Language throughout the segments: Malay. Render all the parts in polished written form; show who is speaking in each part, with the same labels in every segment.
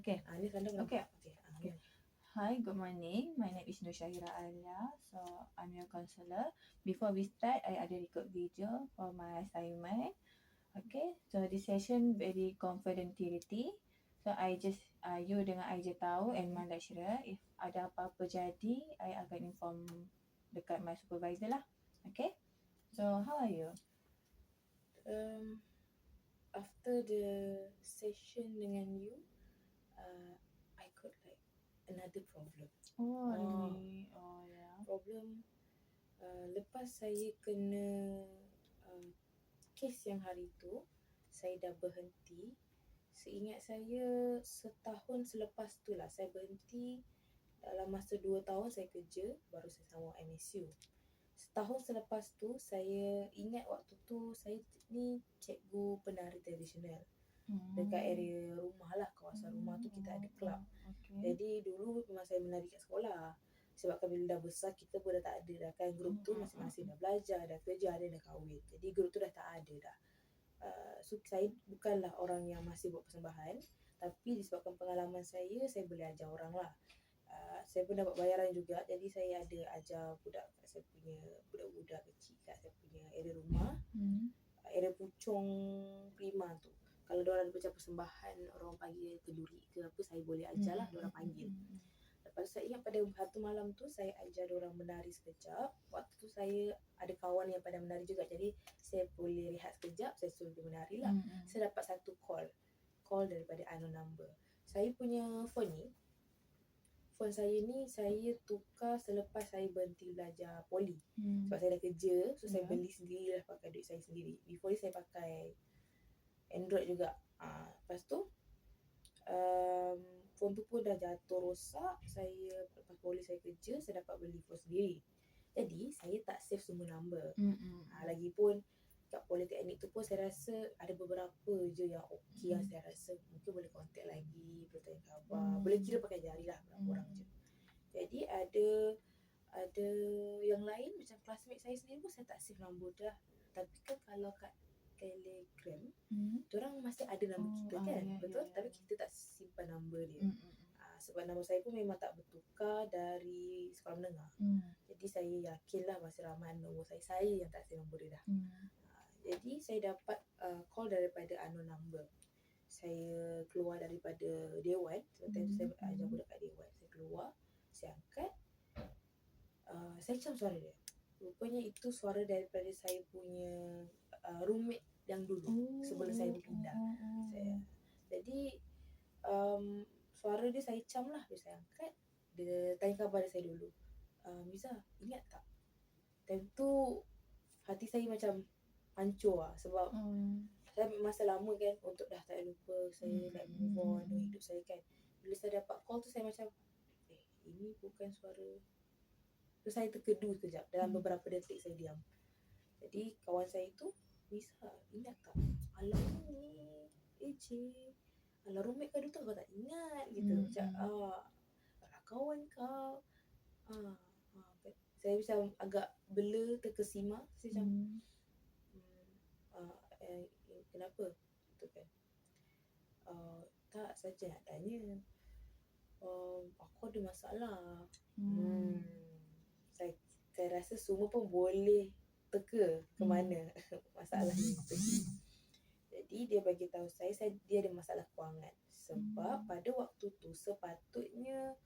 Speaker 1: Okay.
Speaker 2: Ni tanda
Speaker 1: Okay.
Speaker 2: Okay.
Speaker 1: Hi, good morning. My name is Nur Syahira Alia. So, I'm your counselor. Before we start, I ada record video for my assignment. Okay, so this session very confidentiality. So, you dengan I je tahu and my lecturer. If ada apa-apa jadi, I akan inform dekat my supervisor lah. Okay, so how are you?
Speaker 2: After the session dengan you, I got like another problem.
Speaker 1: Oh, really? Oh, yeah.
Speaker 2: Problem lepas saya kena kes yang hari tu, saya dah berhenti. Seingat saya setahun selepas tu lah saya berhenti. Dalam masa 2 tahun saya kerja, baru saya sama MSU. Setahun selepas tu, saya ingat waktu tu saya ni cikgu penari tradisional. Dekat area rumah lah, kawasan rumah tu kita ada kelab. Jadi dulu memang saya menari kat sekolah. Sebab bila dah besar kita pun dah tak ada dah kan. Grup tu masing-masing dah belajar, dah kerja, ada dah kahwin. Jadi grup tu dah tak ada dah. So saya bukanlah orang yang masih buat persembahan, tapi disebabkan pengalaman saya boleh ajar orang lah. Saya pun dapat bayaran juga. Jadi saya ada ajar saya punya budak-budak kecil kat saya punya area rumah. Area Puchong Prima tu. Kalau diorang ada macam persembahan, orang panggil kenduri ke apa, saya boleh ajar lah, diorang panggil. Lepas tu saya ingat pada satu malam tu saya ajar diorang menari sekejap. Waktu tu saya ada kawan yang pandai menari juga, jadi saya boleh rehat sekejap, saya suruh dia menari lah. Saya dapat satu call daripada unknown number. Saya punya phone saya ni saya tukar selepas saya berhenti belajar poli. Sebab saya dah kerja, so saya beli sendiri lah pakai duit saya sendiri. Before ni saya pakai Android juga. Lepas tu phone tu pun dah jatuh rosak. Saya lepas poli saya kerja, saya dapat beli phone sendiri. Jadi saya tak save semua number. Lagipun kat politeknik tu pun saya rasa ada beberapa je yang okey yang saya rasa mungkin boleh contact lagi, boleh tanya khabar, boleh kira pakai jari lah berapa orang je. Jadi ada yang lain macam classmate saya sendiri pun saya tak save nombor dah. Tapi kan kalau kat Telegram, diorang masih ada nombor kita kan, betul? Tapi kita tak simpan nombor dia. Sebab nombor saya pun memang tak bertukar dari sekolah menengah. Jadi saya yakinlah masih ramai nombor saya yang tak save nombor dia dah. Jadi saya dapat call daripada unknown number. Saya keluar daripada Dewan. Sebab tu saya ajar budak kat Dewan. Saya keluar, saya angkat. Saya macam suara dia. Rupanya itu suara daripada saya punya roommate yang dulu sebelum saya berpindah. Jadi suara dia saya cam lah. Bila saya angkat, dia tanya khabar saya dulu. Miza, ingat tak? Time tu hati saya macam hancur lah. Sebab saya masa lama kan untuk dah tak lupa. Saya like move on dengan hidup saya kan. Bila saya dapat call tu saya macam ini bukan suara. Terus saya terkedu sekejap. Dalam beberapa detik saya diam. Jadi kawan saya tu, Miza, ingat tak? Alah ni alah roommate kau tu kau tak ingat gitu. Macam alah kawan kau. Saya macam agak blur, terkesima. Saya macam kenapa? Tu kan. Tak saja nak tanya. Aku ada masalah. Saya rasa semua pun boleh teka ke mana masalah ni pergi. Jadi dia bagi tahu saya dia ada masalah kewangan. Sebab pada waktu tu sepatutnya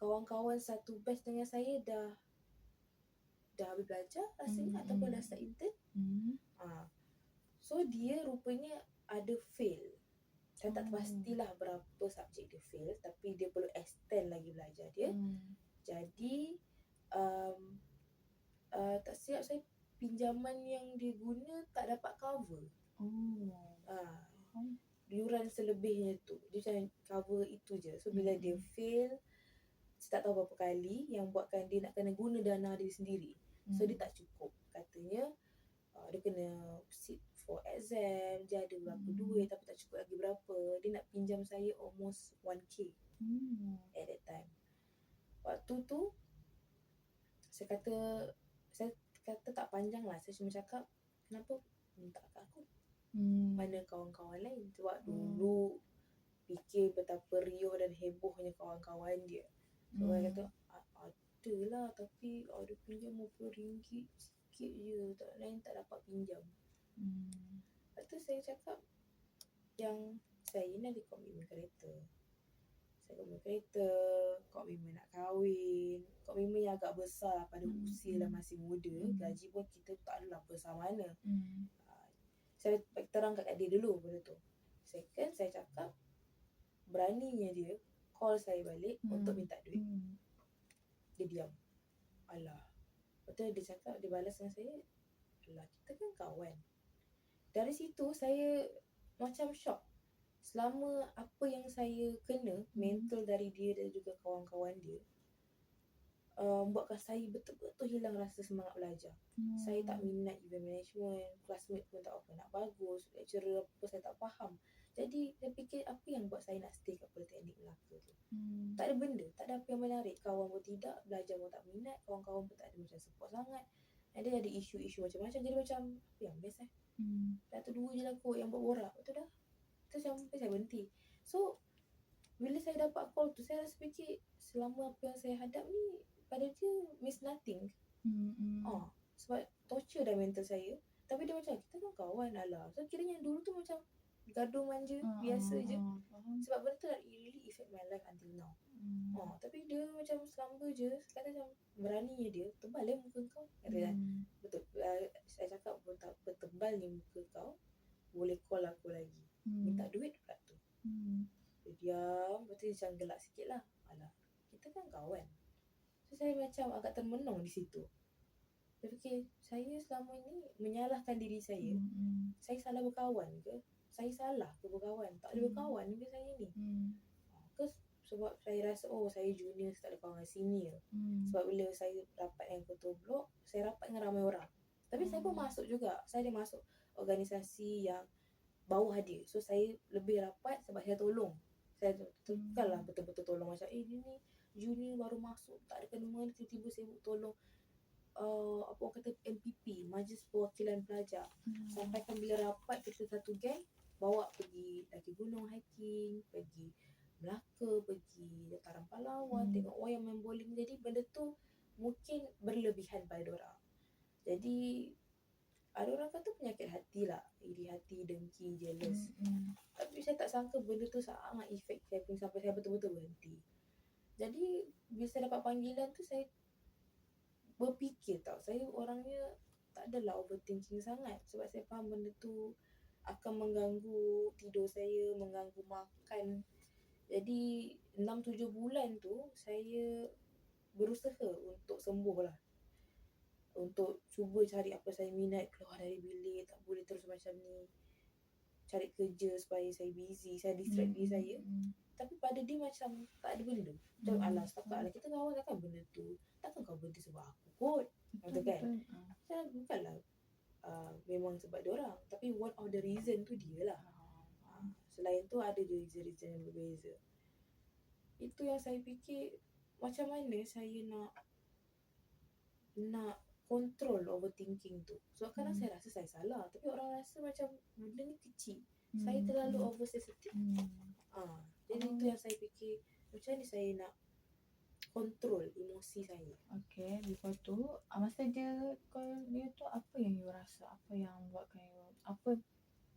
Speaker 2: kawan-kawan satu batch dengan saya dah habis belajar rasanya ataupun dah start intern. So dia rupanya ada fail. Saya tak pastilah berapa subjek dia fail, tapi dia perlu extend lagi belajar dia. Jadi tak silap saya pinjaman yang dia guna tak dapat cover. Yuran selebihnya tu dia macam cover itu je. So bila dia fail, saya tak tahu berapa kali yang buatkan dia nak kena guna dana dia sendiri. So dia tak cukup. Katanya dia kena sit for exam, dia ada berapa duit tapi tak cukup lagi berapa. Dia nak pinjam saya almost 1k at that time. Waktu tu saya kata tak panjang lah. Saya cuma cakap, kenapa minta kat aku? Mana kawan-kawan lain? Sebab dulu fikir betapa riuh dan hebohnya kawan-kawan dia. So saya kata ada lah, tapi ada pinjam RM50 sikit je, tak lain tak dapat pinjam. Lepas tu saya cakap yang saya ni ada komitmen kereta. Saya komitmen kereta, komitmen nak kahwin, komitmen yang agak besar pada usia lah masih muda. Gaji pun kita tak adalah besar mana. Saya terang kat dia dulu benda tu. Second, saya cakap beraninya dia call saya balik untuk minta duit. Dia diam. Alah. Lepas tu dia cakap, dia balas dengan saya, alah kita kan kawan. Dari situ saya macam shock. Selama apa yang saya kena, mental dari dia dan juga kawan-kawan dia, buatkan saya betul-betul hilang rasa semangat belajar. Saya tak minat event management, classmate pun tak apa nak bagus, lecturer apa saya tak faham. Jadi saya fikir apa yang buat saya nak stay kat Politeknik Melaka tu. Tak ada benda, tak ada apa yang menarik. Kawan pun tidak, belajar pun tak minat, kawan-kawan pun tak ada macam support sangat. Ada isu-isu macam-macam, jadi macam apa yang best satu dua je lah kot yang buat borak. Betul dah. Tu sampai saya berhenti. So bila saya dapat call tu, saya rasa fikir selama apa yang saya hadap ni pada dia means nothing. Sebab torture dah mental saya. Tapi dia macam kita kan kawan, alah. So kiranya dulu tu macam gaduh manja biasa je. Sebab benda tu really affect my life until now. Tapi dia macam selamba je. Kata macam beraninya dia, tebal muka kau. Kata kan, betul. Saya cakap bertebal ni muka kau, boleh call aku lagi. Minta duit pula tu. Dia diam. Lepas tu dia macam gelak sikit lah. Alah, kita kan kawan. So saya macam agak termenung di situ. Saya fikir, saya selama ni menyalahkan diri saya. Saya salah berkawan ke? Saya salah ke berkawan? Tak ada berkawan ke saya ni? Ke sebab saya rasa saya junior, saya tak ada kawan dengan senior. Sebab bila saya rapat dengan ketua blok, saya rapat dengan ramai orang. Tapi saya pun masuk juga. Saya ada masuk organisasi yang bawah dia. So saya lebih rapat sebab saya tolong. Saya bukanlah betul-betul tolong macam dia ni junior baru masuk, tak ada kena-mengena, tiba-tiba saya tolong apa orang kata MPP, Majlis Perwakilan Pelajar. Sampaikan bila rapat kita satu geng, bawa pergi daki gunung hiking, pergi Melaka, pergi Dataran Pahlawan, tengok wayang, main bowling. Jadi benda tu mungkin berlebihan pada orang. Jadi ada orang kata penyakit hati lah, iri hati, dengki, jealous. Tapi saya tak sangka benda tu sangat efek saya pun sampai saya betul-betul berhenti. Jadi bila saya dapat panggilan tu, saya berfikir tau, saya orangnya tak adalah overthinking sangat. Sebab saya faham benda tu akan mengganggu tidur saya, mengganggu makan. Jadi 6-7 bulan tu saya berusaha untuk sembuh lah, untuk cuba cari apa saya minat, keluar dari bilik, tak boleh terus macam ni, cari kerja supaya saya busy, saya distract diri saya. Tapi pada dia macam tak ada benda. Macam alah setakat lah kita kawan, takkan benda tu, takkan kau berhenti sebab aku kot. Betul kan? Macam bukanlah memang sebab dia orang, tapi one of the reason tu dia lah. Selain tu ada je reason-reason yang berbeza. Itu yang saya fikir, macam mana saya nak control overthinking tu. Sebab kadang saya rasa saya salah, tapi orang rasa macam benda ni kecil. Saya terlalu oversensitive. Jadi itu yang saya fikir, macam mana saya nak control emosi saya.
Speaker 1: Okay, before tu masa dia call you tu, apa yang you rasa? Apa yang buatkan you, apa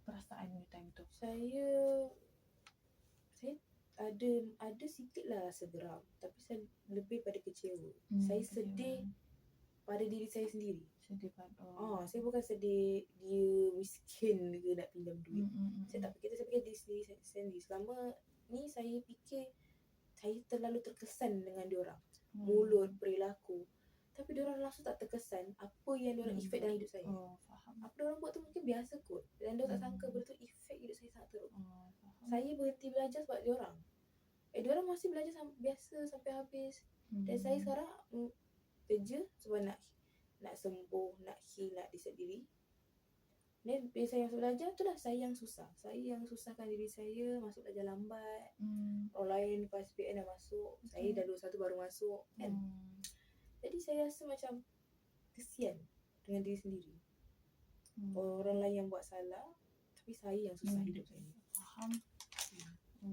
Speaker 1: perasaan you time tu?
Speaker 2: Saya ada sikit lah rasa geram, tapi saya lebih pada kecewa. Saya sedih pada diri saya sendiri.
Speaker 1: Sedih pada
Speaker 2: saya bukan sedih dia miskin ke nak pinjam duit. Saya tak fikir, saya fikir diri sendiri. Selama ni saya fikir saya terlalu terkesan dengan diorang, mulut, perilaku. Tapi diorang langsung tak terkesan apa yang diorang efek dalam hidup saya.
Speaker 1: Faham.
Speaker 2: Apa diorang buat tu mungkin biasa kot, dan diorang tak sangka benda tu efek hidup saya sangat teruk. Saya berhenti belajar sebab diorang. Diorang masih belajar biasa sampai habis. Dan saya sekarang kerja sebab nak sembuh, nak heal, nak reset diri. Dan bila saya masuk belajar, tu lah saya yang susah. Saya yang susahkan diri saya, masuk belajar lambat. Orang lain lepas PN dah masuk, saya dah 21 baru masuk kan. Jadi saya rasa macam kesian dengan diri sendiri. Orang lain yang buat salah, tapi saya yang susah hidup saya.
Speaker 1: Faham.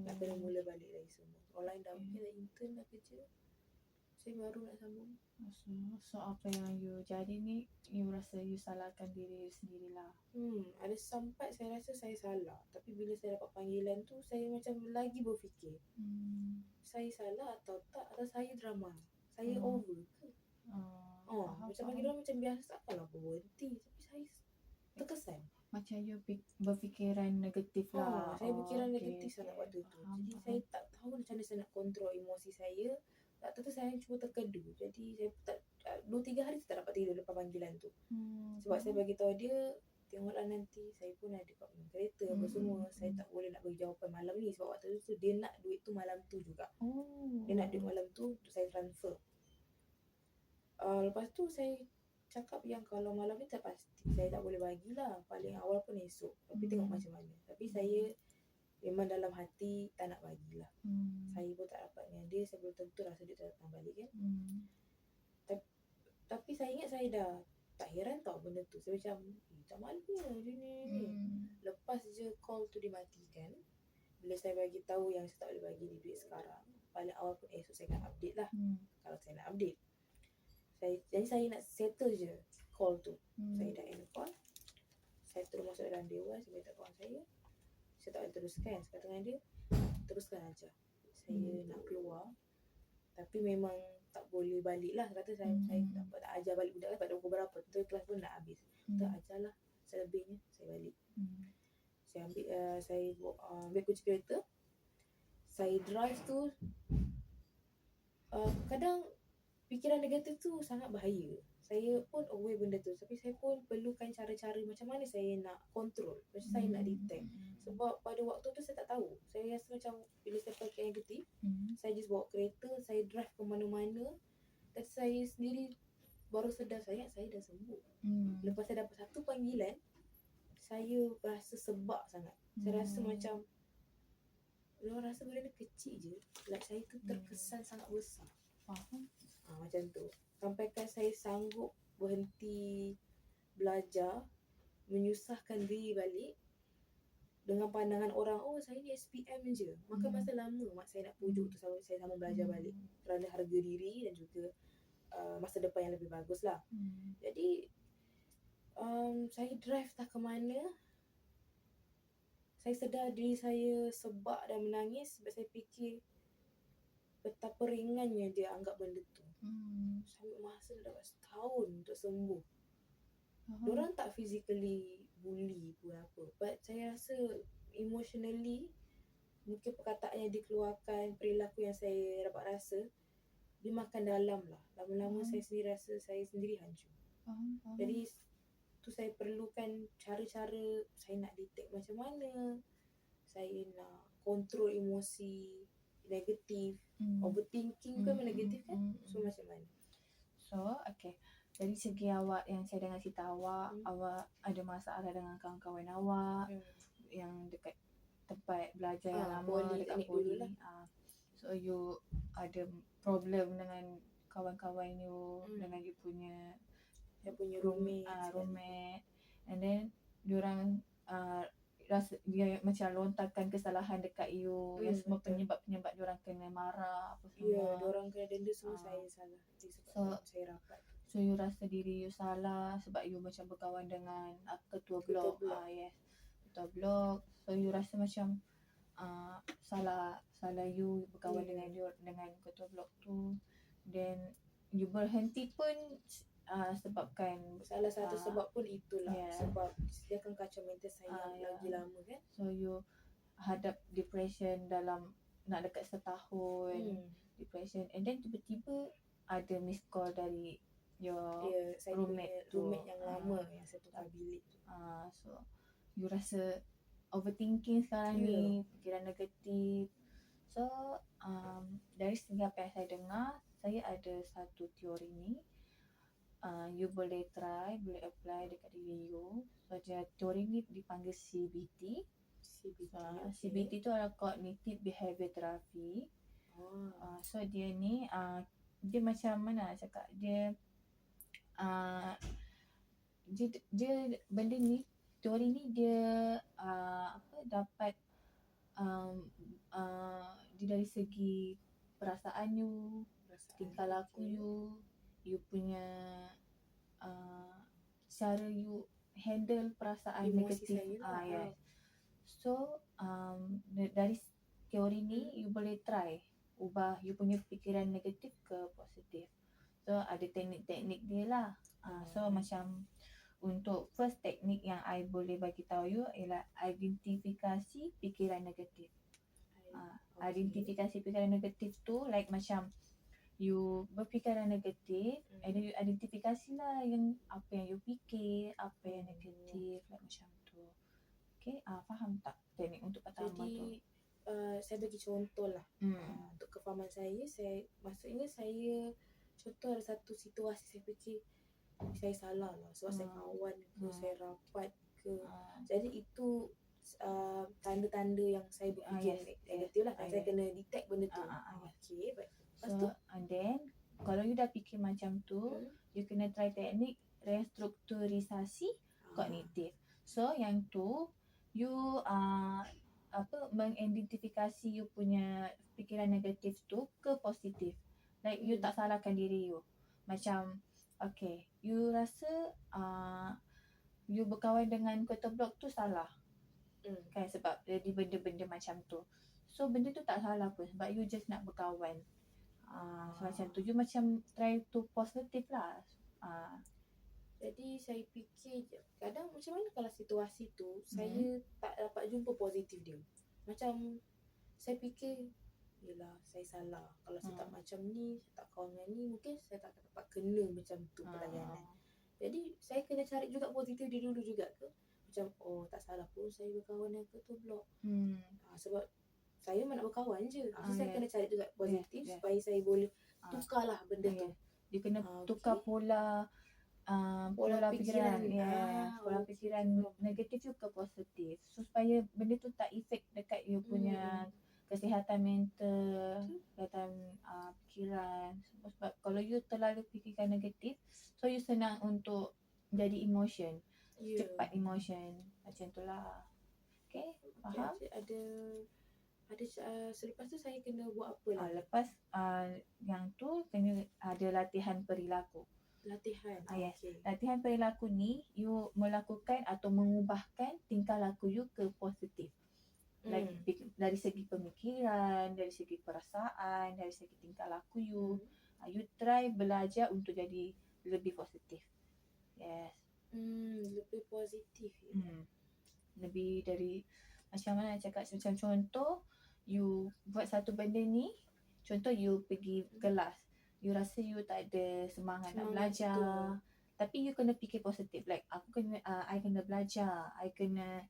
Speaker 2: Nak kena mula balik lagi semua. Orang lain dah mungkin dah intern, dah kerja. Saya baru nak sambung.
Speaker 1: So apa yang you jadi ni, you rasa you salahkan diri you sendirilah.
Speaker 2: Ada sampai saya rasa saya salah. Tapi bila saya dapat panggilan tu, saya macam lagi berfikir. Saya salah atau tak, atau saya drama. Saya over ke? Macam bagi orang macam biasa, takkanlah berhenti. Tapi saya terkesan.
Speaker 1: Macam you berfikiran negatif lah.
Speaker 2: Saya berfikiran negatif sangat waktu tu. Jadi saya tak tahu macam mana saya nak kontrol emosi saya. Tak tahu saya cuba terkedu. Jadi saya tak 2-3 hari saya tak dapat tidur lepas panggilan tu. Sebab saya bagi tahu dia, tengoklah nanti saya pun ada kat kereta apa semua. Saya tak boleh nak bagi jawapan malam ni sebab waktu tu dia nak duit tu malam tu juga. Dia nak duit malam tu untuk saya transfer. Lepas tu saya cakap yang kalau malam ni tak pasti saya tak boleh bagilah, paling awal pun esok. Tapi tengok macam mana. Tapi saya memang dalam hati tak nak bagilah. Saya pun tak dapat dengan dia, saya belum tentu rasa dia datang balik kan. Tapi saya ingat saya dah tak heran tau benda tu. Saya macam tak malunya dia ni. Lepas je call tu dimatikan, bila saya bagi tahu yang saya tak boleh bagi dia duit sekarang, paling awal pun esok saya akan update lah. Kalau saya nak update, jadi saya nak settle je call tu. Saya dah end call, saya terus masuk dalam dewan. Saya beritahu kawan saya tak boleh teruskan. Saya kata dengan dia, teruskan aja, saya nak keluar. Tapi memang tak boleh balik lah. Kata saya tak ajar balik budak lah. Pada pukul berapa tu kelas pun nak habis. Tak ajar lah, selebihnya saya balik. Saya ambil ambil kunci kereta. Saya drive tu, kadang fikiran negatif tu sangat bahaya. Saya pun aware benda tu, tapi saya pun perlukan cara-cara macam mana saya nak control, macam saya nak detect. Sebab pada waktu tu saya tak tahu. Saya rasa macam bila saya pakai negatif, saya just bawa kereta, saya drive ke mana-mana, dan saya sendiri baru sedar saya dah sembuh. Lepas saya dapat satu panggilan, saya rasa sebab sangat. Saya rasa macam orang rasa benda ni kecil je, like saya tu terkesan sangat besar. Macam tu. Sampaikan saya sanggup berhenti belajar, menyusahkan diri balik dengan pandangan orang, saya ni SPM je. Maka masa lama mak saya nak pujuk tu saya sama belajar balik kerana harga diri dan juga masa depan yang lebih bagus lah. Jadi saya drive tak ke mana, saya sedar diri saya sebab dan menangis sebab saya fikir betapa ringannya dia anggap benda tu. Sampai masa dah dapat setahun untuk sembuh. Diorang tak physically bully pun apa, but saya rasa emotionally, mungkin perkataan yang dikeluarkan, perilaku yang saya dapat rasa, dia makan dalam lah. Lama-lama saya sendiri rasa saya sendiri hancur. Jadi tu saya perlukan cara-cara saya nak detect macam mana saya nak kontrol emosi negatif. Overthinking kan negatif kan. So macam mana?
Speaker 1: So okay, dari segi awak yang saya dengar cerita awak, awak ada masalah dengan kawan-kawan awak yang dekat tempat belajar yang lama, dekat poli lah. So you ada problem dengan kawan-kawan you, dengan you punya roommate, and then diorang rasa dia macam lontarkan kesalahan dekat you, yang semua penyebab diorang kena marah apa semua.
Speaker 2: Diorang kena denda semua saya salah. Sebab saya rapat.
Speaker 1: So you rasa diri you salah sebab you macam berkawan dengan ketua blok. Yes, ketua blok. So you rasa macam salah you berkawan dengan ketua blok tu. Then you berhenti pun sebabkan
Speaker 2: salah satu sebab pun itulah, sebab dia akan kacau mental saya lagi lama kan.
Speaker 1: So you hadap depression dalam nak dekat setahun. Depression, and then tiba-tiba ada miss call dari your roommate
Speaker 2: yang lama yang saya tukar bilik tu.
Speaker 1: So you rasa overthinking sekarang ni, fikiran negatif. So dari segi apa yang saya dengar, saya ada satu teori ni. You boleh try, boleh apply dekat diri you. So teori ni dipanggil CBT. CBT tu adalah Cognitive Behavior Therapy. So dia ni dia macam mana nak cakap, dia benda ni, teori ni dia dapat dia dari segi perasaan you, tingkah laku you punya cara you handle perasaan
Speaker 2: Emosi
Speaker 1: negatif.
Speaker 2: saya lah.
Speaker 1: Yes. So dari teori ni you boleh try ubah you punya fikiran negatif ke positif. So ada teknik-teknik dia lah. So macam untuk first teknik yang I boleh bagi tahu you ialah identifikasi fikiran negatif. Identifikasi fikiran negatif tu like macam you berfikiran negatif and then you identifikasilah yang apa yang you fikir, apa yang negatif, like macam tu. Okay, faham tak teknik untuk pertama tu?
Speaker 2: Jadi saya bagi contoh lah. Untuk kefahaman saya maksudnya saya contoh ada satu situasi saya fikir saya salah lah sebab saya kawan ke, saya rapat ke. Jadi itu tanda-tanda yang saya berfikir negatif lah. Saya kena detect benda tu. Okay, baik.
Speaker 1: So and then kalau you dah fikir macam tu, you kena try teknik restrukturisasi kognitif. So yang tu you mengidentifikasi you punya fikiran negatif tu ke positif. Like you tak salahkan diri you. Macam okay, you rasa you berkawan dengan ketua blok tu salah. Kan sebab jadi benda-benda macam tu. So benda tu tak salah pun sebab you just nak berkawan. Macam tu you macam try to positif lah.
Speaker 2: Jadi saya fikir kadang macam mana kalau situasi tu saya tak dapat jumpa positif dia. Macam saya fikir yelah saya salah. Kalau saya tak macam ni, saya tak kawan dengan ni, mungkin saya tak dapat kena macam tu pelayanan. Jadi saya kena cari juga positif dia dulu juga ke. Macam tak salah pun saya berkawan dengan ketua blok. Sebab saya memang nak berkawan je. So saya kena cari juga positif supaya saya boleh tukarlah benda tu.
Speaker 1: Dia kena tukar pola fikiran. Pola fikiran negatif you ke positif. So supaya benda tu tak efek dekat you punya kesihatan mental, kesihatan fikiran. Sebab kalau you terlalu fikirkan negatif, so you senang untuk jadi emotion. Cepat emotion. Macam tu lah. Okay, faham?
Speaker 2: Ada selepas tu saya kena buat apa lagi?
Speaker 1: Lepas yang tu kena ada latihan perilaku.
Speaker 2: Latihan.
Speaker 1: Yes. Latihan perilaku ni you melakukan atau mengubahkan tingkah laku you ke positif. Like dari segi pemikiran, dari segi perasaan, dari segi tingkah laku you. You try belajar untuk jadi lebih positif. Yes.
Speaker 2: Lebih positif.
Speaker 1: Lebih dari macam mana nak cakap, macam contoh you buat satu benda ni, contoh you pergi kelas, you rasa you tak ada semangat nak belajar, tapi you kena fikir positif, like I kena belajar, I kena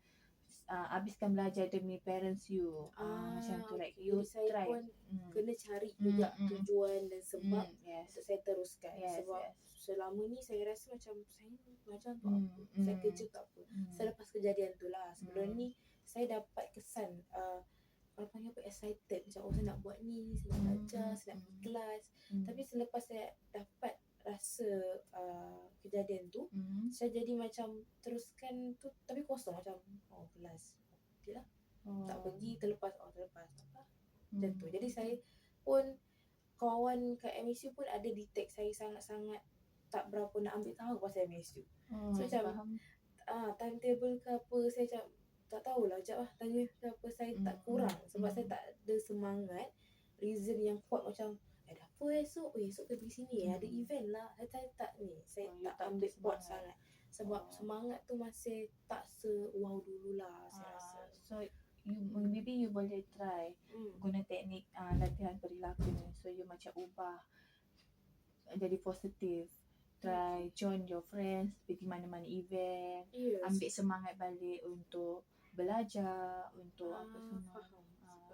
Speaker 1: habiskan belajar demi parents you. Macam tu, like you
Speaker 2: saya
Speaker 1: try
Speaker 2: pun kena cari juga tujuan dan sebab untuk saya teruskan. Sebab selama ni saya rasa macam saya belajar untuk apa, saya kerja untuk apa. Selepas kejadian tu lah, sebelum ni saya dapat kesan kalau panggil apa, excited macam saya nak buat ni, saya nak belajar, saya nak pergi kelas. Tapi selepas saya dapat rasa kejadian tu, saya jadi macam teruskan tu tapi kosong, macam kelas okey lah, tak pergi, terlepas terlepas apa macam tu. Jadi saya pun kawan kat MSU pun ada detect saya sangat-sangat tak berapa nak ambil tahu pasal MSU. So macam timetable ke apa, saya macam tak tahulah, sekejap lah tanya ke apa, saya tak kurang sebab saya tak ada semangat, reason yang kuat macam ada apa esok, esok kita pergi sini, ada event lah, saya tak ni, saya tak ambil kuat sangat sebab semangat tu masih tak se-wow dululah saya rasa.
Speaker 1: So maybe you boleh try guna teknik latihan perilaku ni. So you macam ubah jadi positif, try join your friends, pergi mana-mana event, ambil semangat balik untuk belajar, untuk apa semua.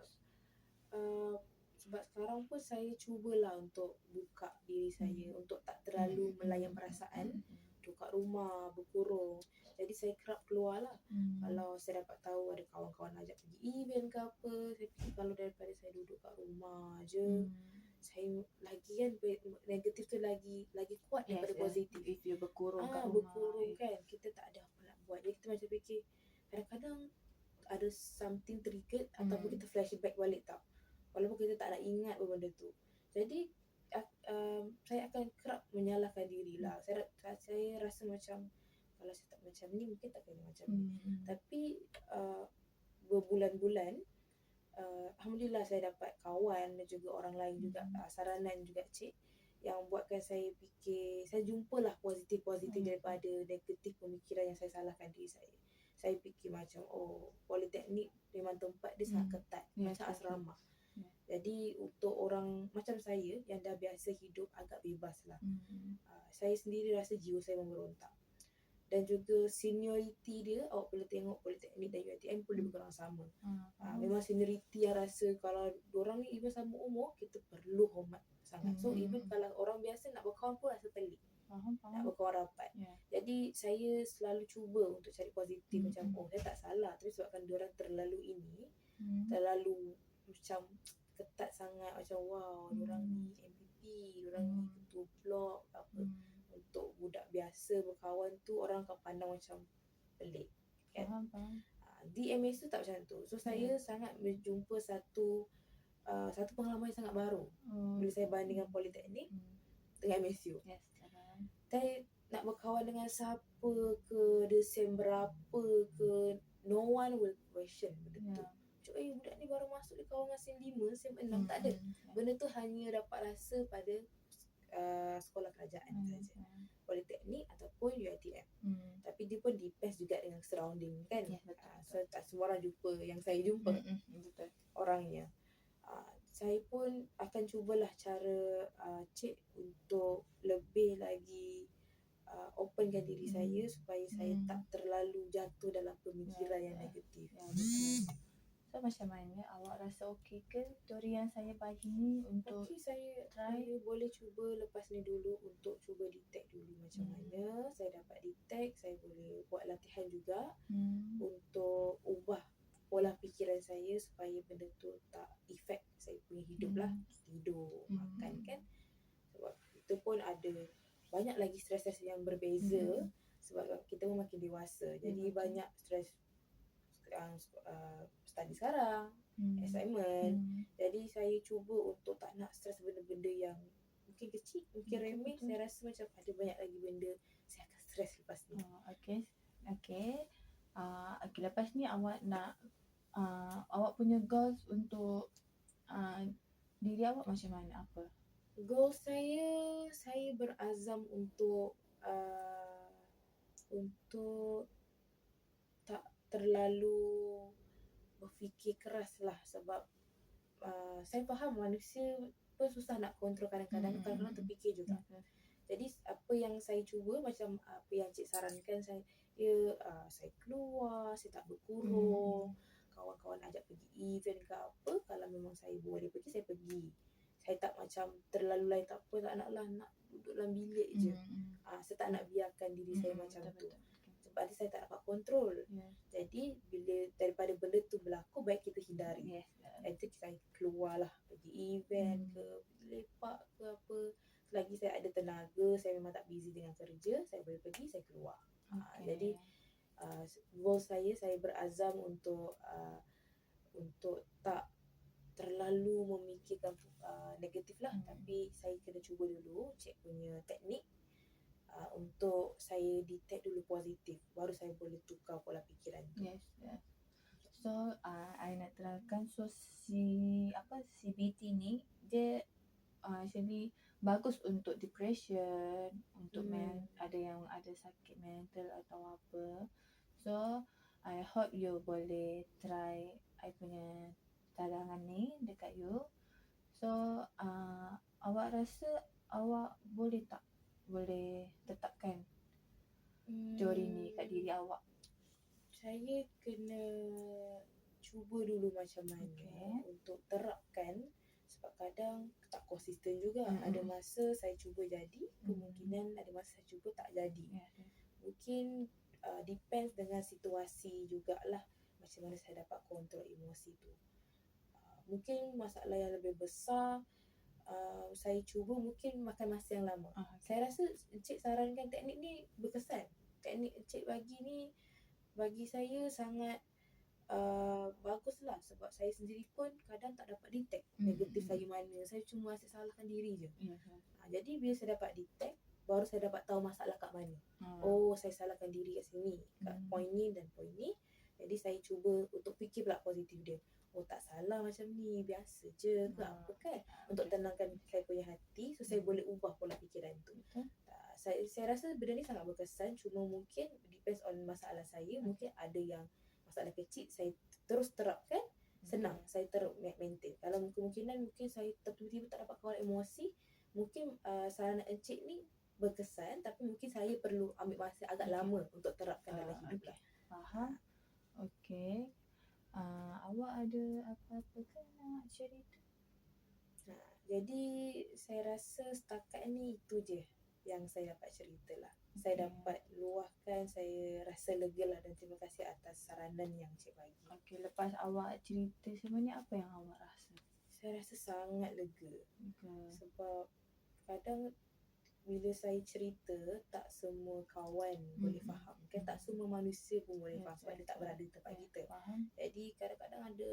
Speaker 2: Sebab sekarang pun saya cubalah untuk buka diri saya, untuk tak terlalu melayan perasaan, duduk kat rumah, berkurung. Jadi saya kerap keluar lah. Kalau saya dapat tahu ada kawan-kawan ajak pergi event ke apa, saya fikir kalau daripada saya duduk kat rumah je, saya lagi kan negatif tu lagi kuat daripada positif.
Speaker 1: If you berkurung kat rumah,
Speaker 2: berkurung kan, kita tak ada apa nak buat. Jadi kita macam fikir kadang-kadang ada something triggered ataupun kita flashback balik tau. Walaupun kita tak nak ingat benda tu. Jadi saya akan kerap menyalahkan diri lah. Saya rasa macam kalau saya tak macam ni mungkin tak kena macam ni. Tapi berbulan-bulan Alhamdulillah saya dapat kawan dan juga orang lain juga saranan juga cik yang buatkan saya fikir, saya jumpalah positif-positif daripada negatif pemikiran yang saya salahkan diri saya. Saya fikir macam politeknik memang tempat dia sangat ketat, macam asrama. Jadi untuk orang macam saya yang dah biasa hidup agak bebas lah, saya sendiri rasa jiwa saya memberontak. Dan juga seniority dia, awak boleh tengok politeknik dan UiTM pun lebih kurang sama. Memang seniority yang rasa kalau diorang ni even sama umur, kita perlu hormat sangat. So even kalau orang biasa nak berkawan pun rasa pelik, nak berkawan rapat. Jadi saya selalu cuba untuk cari positif, macam saya tak salah, tapi sebabkan diorang terlalu ini, terlalu macam ketat sangat, macam wow diorang ni MPP, diorang ni ketua blok apa. Untuk budak biasa berkawan tu orang akan pandang macam pelik kan. Di MSU tak macam tu. So saya sangat berjumpa satu pengalaman yang sangat baru bila saya bandingkan politeknik dengan MSU. Saya nak berkawan dengan siapa ke, dia sem berapa ke, no one will question benda tu. Budak ni baru masuk dia kawan dengan sem 5, sem 6, tak ada. Benda tu hanya dapat rasa pada sekolah kerajaan saja, politeknik ataupun UiTM. Tapi dia pun depends juga dengan surrounding kan. So tak semua orang jumpa yang saya jumpa orangnya. Saya pun akan cubalah cara cik untuk lebih lagi openkan diri saya supaya saya tak terlalu jatuh dalam pemikiran yang negatif.
Speaker 1: So macam mana awak rasa okey ke teori yang saya bagi ni untuk
Speaker 2: saya boleh cuba lepas ni dulu untuk cuba detect dulu macam mana saya dapat detect. Saya boleh buat latihan juga untuk ubah pola fikiran saya supaya benda tu tak efek saya punya hidup lah. Tidur, makan kan. Sebab itu pun ada banyak lagi stres-stres yang berbeza sebab kita pun makin dewasa. Jadi banyak stres yang study sekarang, assignment. Jadi saya cuba untuk tak nak stres benda-benda yang mungkin kecil, mungkin remeh. Saya rasa macam ada banyak lagi benda saya akan stres lepas ni.
Speaker 1: Okay, lepas ni awak nak awak punya goals untuk diri awak macam mana, apa?
Speaker 2: Goal saya berazam untuk tak terlalu berfikir keras lah. Sebab saya faham manusia pun susah nak kontrol kadang-kadang, kadang-kadang terfikir juga. Jadi apa yang saya cuba, macam apa yang cik sarankan saya keluar, saya tak berkurung. Kawan-kawan ajak pergi event ke apa, kalau memang saya boleh pergi, saya pergi. Saya tak macam terlalu lain, tak apa, tak nak lah, nak duduk dalam bilik je. Saya tak nak biarkan diri saya macam tu. Sebab saya tak dapat kontrol. Jadi bila daripada benda tu berlaku, baik kita hindari. Itu saya keluar lah, pergi event ke, lepak ke apa. Selagi saya ada tenaga, saya memang tak busy dengan kerja, saya boleh pergi, saya keluar. Jadi goal saya berazam untuk tak terlalu memikirkan negatif lah. Tapi saya kena cuba dulu cek punya teknik untuk saya detect dulu positif, baru saya boleh tukar pola fikiran tu.
Speaker 1: So I nak terangkan, so CBT ni dia actually bagus untuk depression, untuk ada yang ada sakit mental atau apa. So I hope you boleh try I punya cadangan ni dekat you. So awak rasa awak boleh tak tetapkan teori ni kat diri awak?
Speaker 2: Saya kena cuba dulu macam mana untuk terapkan. Sebab kadang tak konsisten juga. Ada masa saya cuba jadi, kemungkinan ada masa saya cuba tak jadi. Mungkin depends dengan situasi jugalah, macam mana saya dapat kontrol emosi tu. Mungkin masalah yang lebih besar, saya cuba mungkin makan masa yang lama. Saya rasa encik sarankan teknik ni berkesan. Teknik encik bagi ni bagi saya sangat baguslah sebab saya sendiri pun kadang tak dapat detect negatif saya mana. Saya cuma asyik salahkan diri je. Jadi bila saya dapat detect, baru saya dapat tahu masalah kat mana. Oh, saya salahkan diri kat sini, kat point ni dan point ni. Jadi saya cuba untuk fikir pula positif dia. Oh, tak salah macam ni, biasa je ke apa kan, untuk tenangkan saya punya hati. So saya boleh ubah pola fikiran tu. Saya rasa benda ni sangat berkesan. Cuma mungkin depends on masalah saya. Mungkin ada yang masalah kecil saya terus terapkan, senang saya terus maintain. Kalau kemungkinan mungkin saya tiba-tiba tak dapat kawal emosi, mungkin saranan encik ni berkesan, tapi mungkin saya perlu ambil masa agak lama untuk terapkan dalam hidup lah.
Speaker 1: Faham. Okay. Awak ada apa-apa ke nak cerita?
Speaker 2: Jadi saya rasa setakat ni itu je yang saya dapat cerita lah. Saya dapat luahkan, saya rasa lega lah, dan terima kasih atas saranan yang cik bagi.
Speaker 1: Okay, lepas awak cerita sebenarnya apa yang awak rasa?
Speaker 2: Saya rasa sangat lega. Sebab kadang bila saya cerita, tak semua kawan boleh faham. Kan tak semua manusia pun boleh faham sebab dia tak berada di tempat kita. Jadi kadang-kadang ada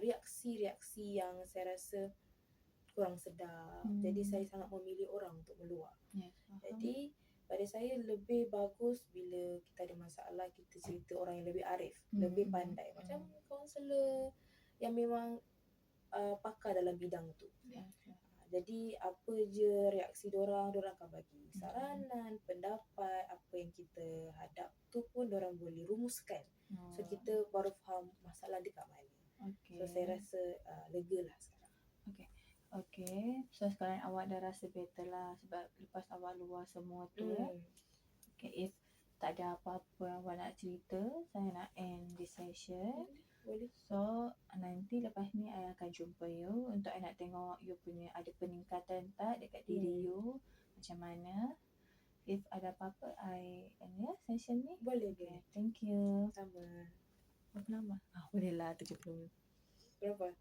Speaker 2: reaksi-reaksi yang saya rasa kurang sedap. Jadi saya sangat memilih orang untuk meluah. Jadi pada saya lebih bagus bila kita ada masalah, kita cerita orang yang lebih arif, lebih pandai. Macam kaunselor yang memang pakar dalam bidang tu. Jadi apa je reaksi dorang akan bagi saranan, pendapat, apa yang kita hadap tu pun dorang boleh rumuskan. So kita baru faham masalah dia kat mana. So saya rasa lega lah sekarang.
Speaker 1: Okay. So sekarang awak dah rasa better lah sebab lepas awak luar semua tu. Okay, if tak ada apa-apa yang awak nak cerita, saya nak end this session.
Speaker 2: Boleh.
Speaker 1: So nanti lepas ni I akan jumpa you untuk I nak tengok you punya ada peningkatan tak dekat diri you, macam mana. If ada apa-apa I end session ni.
Speaker 2: Boleh.
Speaker 1: Thank you.
Speaker 2: Sama.
Speaker 1: Berapa lama? Boleh lah 70 minit.
Speaker 2: Berapa?